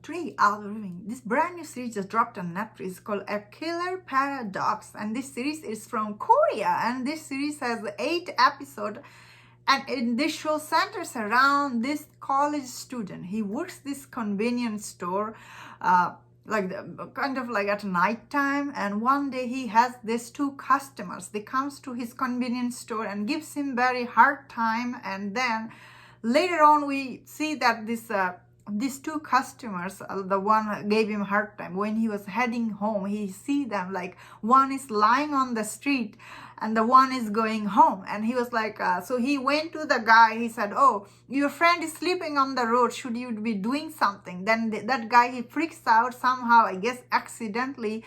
3 are reviewing. This brand new series just dropped on Netflix. It's called A Killer Paradox, and this series is from Korea, and this series has 8 episodes. And in this show centers around this college student. He works this convenience store, kind of like at night time. And one day he has these 2 customers. They comes to his convenience store and gives him very hard time. And then later on we see that these 2 customers, the one gave him hard time. When he was heading home, he see them like one is lying on the street and the one is going home. And he was like, so he went to the guy. He said, oh, your friend is sleeping on the road. Should you be doing something? Then that guy, he freaks out somehow, I guess accidentally.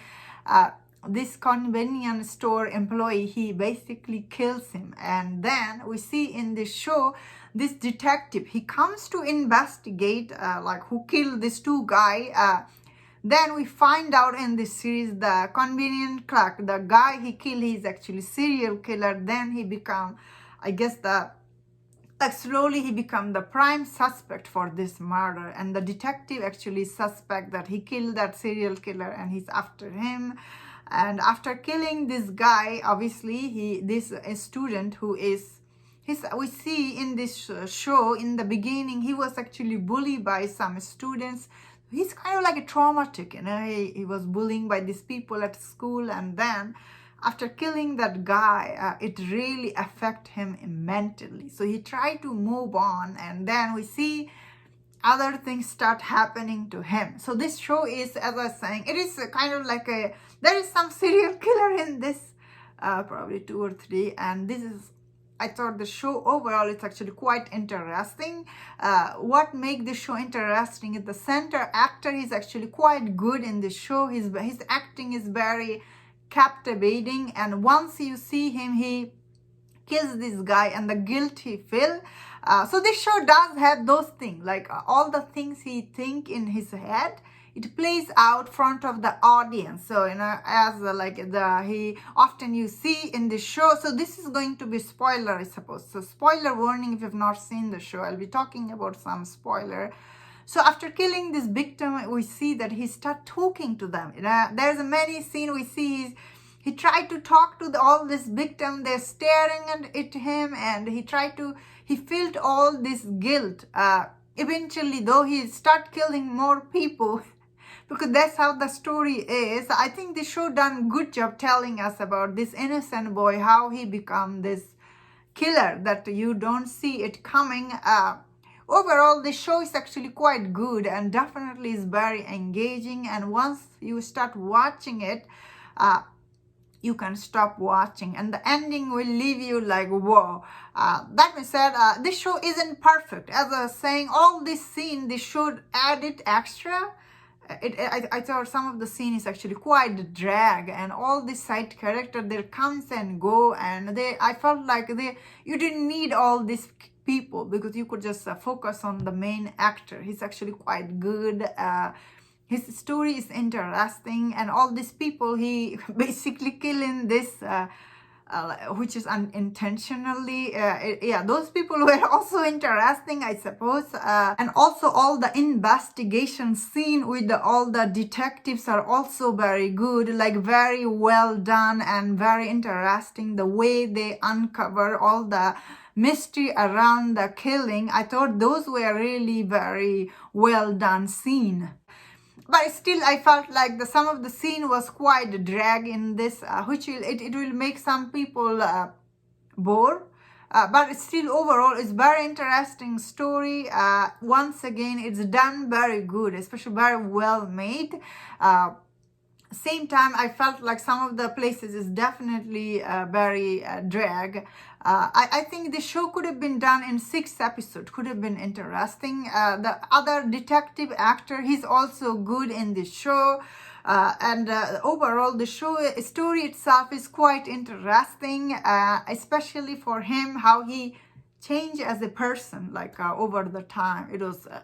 This convenience store employee, he basically kills him. And then we see in this show, this detective, he comes to investigate who killed these 2 guys. Then we find out in this series the convenient clerk, the guy he killed, he's actually serial killer. Then he become, I guess, slowly he become the prime suspect for this murder. And the detective actually suspect that he killed that serial killer and he's after him. And after killing this guy, obviously this student who is, we see in this show in the beginning, he was actually bullied by some students. He's kind of like a traumatic, he was bullying by these people at school. And then after killing that guy, it really affected him mentally. So he tried to move on, and then we see other things start happening to him. So this show is, as I was saying, it is kind of like there is some serial killer in this, probably 2 or 3. And this is, I thought the show overall is actually quite interesting. What makes the show interesting is the center actor is actually quite good in the show. His acting is very captivating. And once you see him, he kills this guy and the guilt he feel. So this show does have those things, like all the things he think in his head, it plays out front of the audience. So as he often you see in the show. So this is going to be spoiler, I suppose. So spoiler warning if you've not seen the show. I'll be talking about some spoiler. So after killing this victim, we see that he start talking to them. There's a many scene we see he tried to talk to all this victim. They're staring at him, and he felt all this guilt. Eventually, though, he start killing more people because that's how the story is. I think the show done good job telling us about this innocent boy, how he become this killer that you don't see it coming. Overall, the show is actually quite good and definitely is very engaging. And once you start watching it, you can stop watching, and the ending will leave you like, whoa. That being said, this show isn't perfect. As I was saying, all this scene, they should add it extra. I thought some of the scene is actually quite drag, and all this side character, there comes and go, and I felt like you didn't need all these people because you could just focus on the main actor. He's actually quite good. His story is interesting, and all these people he basically kill in this, which is unintentionally. Those people were also interesting, I suppose. And also all the investigation scene with all the detectives are also very good, like very well done and very interesting. The way they uncover all the mystery around the killing, I thought those were really very well done scene. But still, I felt like some of the scene was quite drag in this, which will make some people bored. But still, overall, it's very interesting story. Once again, it's done very good, especially very well made. Same time, I felt like some of the places is definitely very drag. I think the show could have been done in 6 episodes, could have been interesting. The other detective actor, he's also good in the show. And overall, the story itself is quite interesting, especially for him, how he change as a person, like over the time.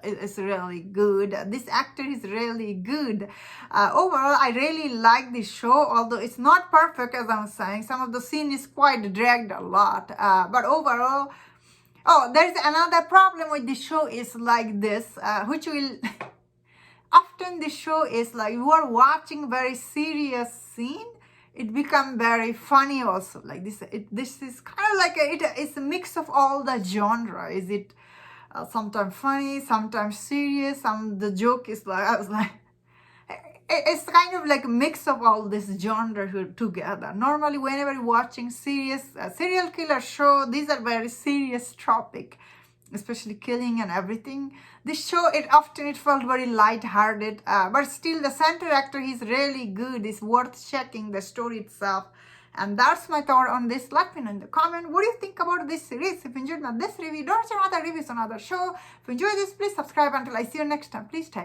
It's really good. This actor is really good. Overall, I really like this show, although it's not perfect, as I'm saying. Some of the scene is quite dragged a lot, but overall, there's another problem with the show is like this, which will often this show is like you are watching very serious scene, it become very funny also. Like this is kind of like it's a mix of all the genre. Is it sometimes funny, sometimes serious? The joke is like, I was like, it's kind of like a mix of all this genre together. Normally, whenever you're watching serious serial killer show, these are very serious topic, especially killing and everything. This show, it felt very light-hearted, but still the center actor, he's really good. It's worth checking the story itself. And that's my thought on this. Let me know in the comment. What do you think about this series? If you enjoyed this review, don't watch another reviews on another show. If you enjoy this, please subscribe. Until I see you next time. Please take